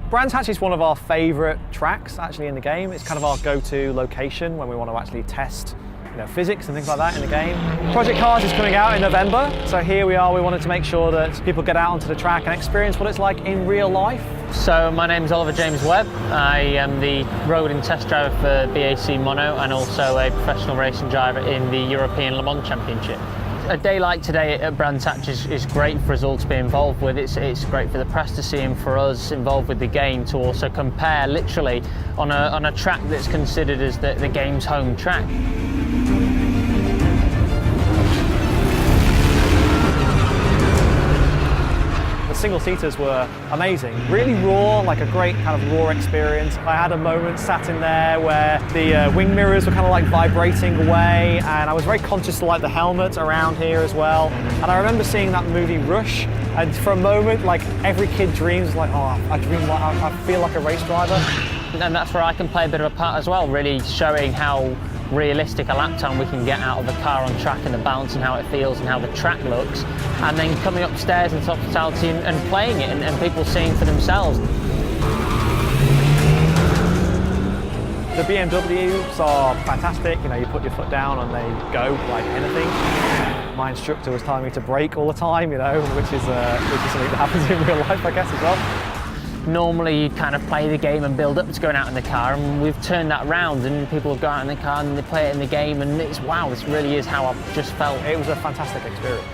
Brands Hatch is one of our favourite tracks actually in the game. It's kind of our go-to location when we want to actually test physics and things like that in the game. Project Cars is coming out in November, so here we are. We wanted to make sure that people get out onto the track and experience what it's like in real life. So my name is Oliver James Webb. I am the road and test driver for BAC Mono and also a professional racing driver in the European Le Mans Championship. A day like today at Brands Hatch is great for us all to be involved with. It's great for the press to see and for us involved with the game to also compare literally on a track that's considered as the game's home track. Single-seaters were amazing, really raw, like a great kind of raw experience. I had a moment sat in there where the wing mirrors were kind of like vibrating away, and I was very conscious of like the helmet around here as well. And I remember seeing that movie Rush, and for a moment, like every kid dreams, like, oh, I feel like a race driver. And that's where I can play a bit of a part as well, really showing how realistic a lap time we can get out of the car on track and the balance and how it feels and how the track looks, and then coming upstairs into hospitality and playing it and people seeing for themselves. The BMWs are fantastic. You put your foot down and they go like anything. My instructor was telling me to brake all the time, which is something that happens in real life, I guess, as well. Normally you kind of play the game and build up to going out in the car, and we've turned that around and people go out in the car and they play it in the game, and it's wow, this really is how I've just felt. It was a fantastic experience.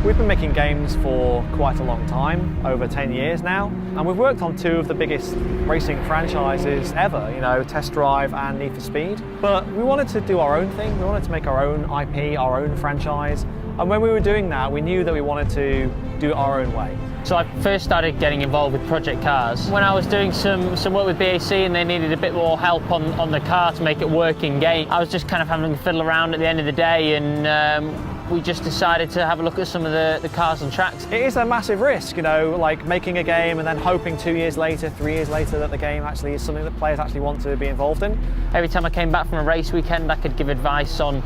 We've been making games for quite a long time, over 10 years now, and we've worked on two of the biggest racing franchises ever, Test Drive and Need for Speed. But we wanted to do our own thing, we wanted to make our own IP, our own franchise, and when we were doing that, we knew that we wanted to do it our own way. So I first started getting involved with Project Cars when I was doing some work with BAC and they needed a bit more help on the car to make it work in game. I was just kind of having to fiddle around at the end of the day, and we just decided to have a look at some of the cars and tracks. It is a massive risk, like making a game and then hoping 2 years later, 3 years later that the game actually is something that players actually want to be involved in. Every time I came back from a race weekend, I could give advice on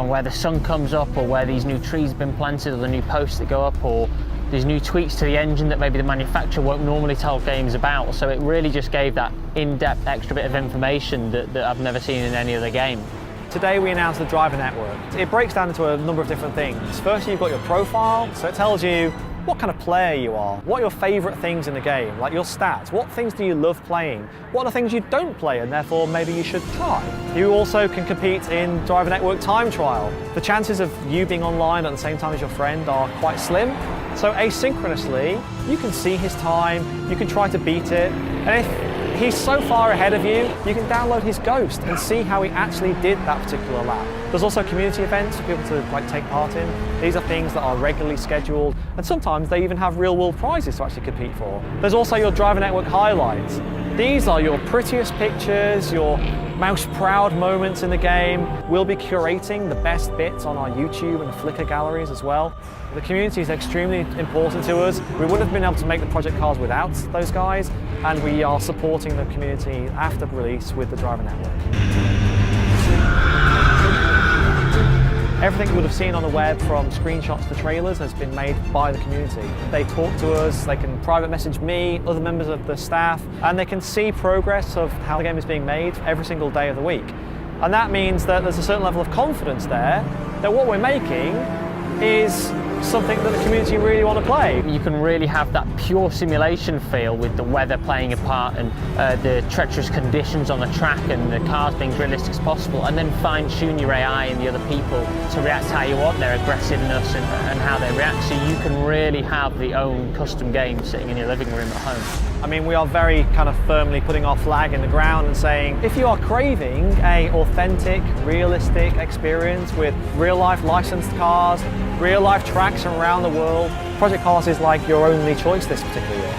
where the sun comes up, or where these new trees have been planted, or the new posts that go up, or these new tweaks to the engine that maybe the manufacturer won't normally tell games about. So it really just gave that in-depth extra bit of information that I've never seen in any other game. Today we announced the Driver Network. It breaks down into a number of different things. First, you've got your profile, so it tells you what kind of player you are, what are your favourite things in the game, like your stats, what things do you love playing, what are the things you don't play and therefore maybe you should try. You also can compete in Driver Network Time Trial. The chances of you being online at the same time as your friend are quite slim, so asynchronously you can see his time, you can try to beat it, and if he's so far ahead of you, you can download his Ghost and see how he actually did that particular lap. There's also community events for people to take part in. These are things that are regularly scheduled, and sometimes they even have real-world prizes to actually compete for. There's also your Driver Network highlights. These are your prettiest pictures, your most proud moments in the game. We'll be curating the best bits on our YouTube and Flickr galleries as well. The community is extremely important to us. We wouldn't have been able to make the Project Cars without those guys, and we are supporting the community after release with the Driver Network. Everything you would have seen on the web, from screenshots to trailers, has been made by the community. They talk to us, they can private message me, other members of the staff, and they can see progress of how the game is being made every single day of the week. And that means that there's a certain level of confidence there that what we're making is something that the community really want to play. You can really have that pure simulation feel with the weather playing a part, and the treacherous conditions on the track, and the cars being as realistic as possible, and then fine-tune your AI and the other people to react how you want their aggressiveness and how they react, so you can really have the own custom game sitting in your living room at home. I mean, we are very kind of firmly putting our flag in the ground and saying, if you are craving an authentic, realistic experience with real-life licensed cars, real-life tracks from around the world, Project Cars is like your only choice this particular year.